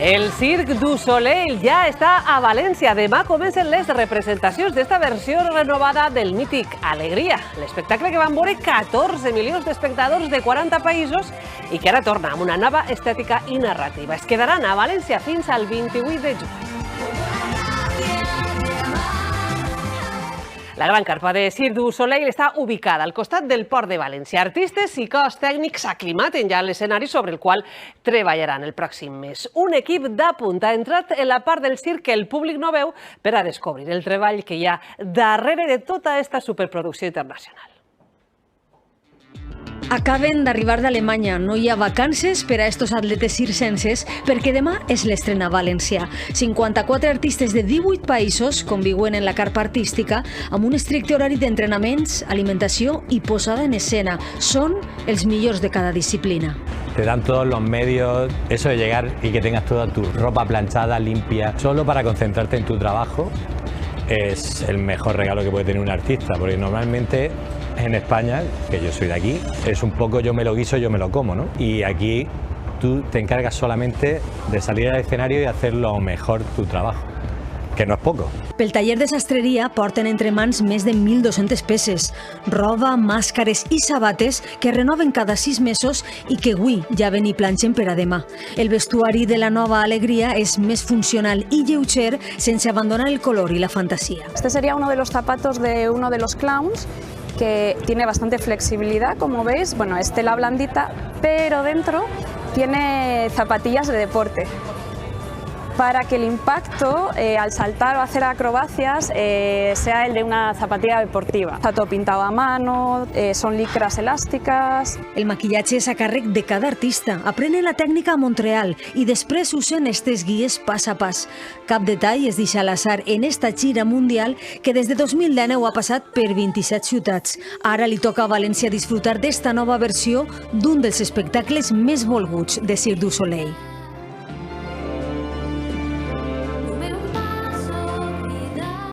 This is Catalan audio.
El Cirque du Soleil ja està a València. Demà comencen les representacions d'esta versió renovada del mític Alegria, l'espectacle que van veure 14 milions d'espectadors de 40 països i que ara torna amb una nova estètica i narrativa. Es quedaran a València fins al 28 de juny. La gran carpa de Cirque du Soleil està ubicada al costat del Port de València. Artistes i cos tècnics s'aclimaten ja a l'escenari sobre el qual treballaran el pròxim mes. Un equip de punta ha entrat en la part del circ que el públic no veu per a descobrir el treball que hi ha darrere de tota aquesta superproducció internacional. Acaben d'arribar d'Alemanya. No hi ha vacances per a estos atletes circenses perquè demà és l'estrena a València. 54 artistes de 18 països conviuen en la carpa artística amb un estricte horari d'entrenaments, alimentació i posada en escena. Són els millors de cada disciplina. Te dan todos los medios, eso de llegar y que tengas toda tu ropa planchada, limpia, solo para concentrarte en tu trabajo, es el mejor regalo que puede tener un artista, porque normalmente en España, que yo soy de aquí, es un poco yo me lo guiso, yo me lo como, ¿no? Y aquí tú te encargas solamente de salir al escenario y hacer lo mejor tu trabajo, que no és poco. Pel taller de sastreria porten entre mans més de 1.200 peces, roba, màscares i sabates que renoven cada 6 mesos i que avui ja ven i planxen per a demà. El vestuari de la nova Alegria és més funcional i lleuger sense abandonar el color i la fantasia. Este sería uno de los zapatos de uno de los clowns, que tiene bastante flexibilidad, como veis, bueno, es tela blandita, pero dentro tiene zapatillas de deporte, para que el impacto al saltar o hacer acrobacias sea el de una zapatilla deportiva. Está todo pintado a mano, son licras elàstiques. El maquillatge és a càrrec de cada artista. Aprenen la tècnica a Montreal i després usen aquestes guies pas a pas. Cap detall es deixa a l'atzar en esta gira mundial que des de 2019 ha passat per 27 ciutats. Ara li toca a València disfrutar d'esta nova versió d'un dels espectacles més volguts de Cirque du Soleil.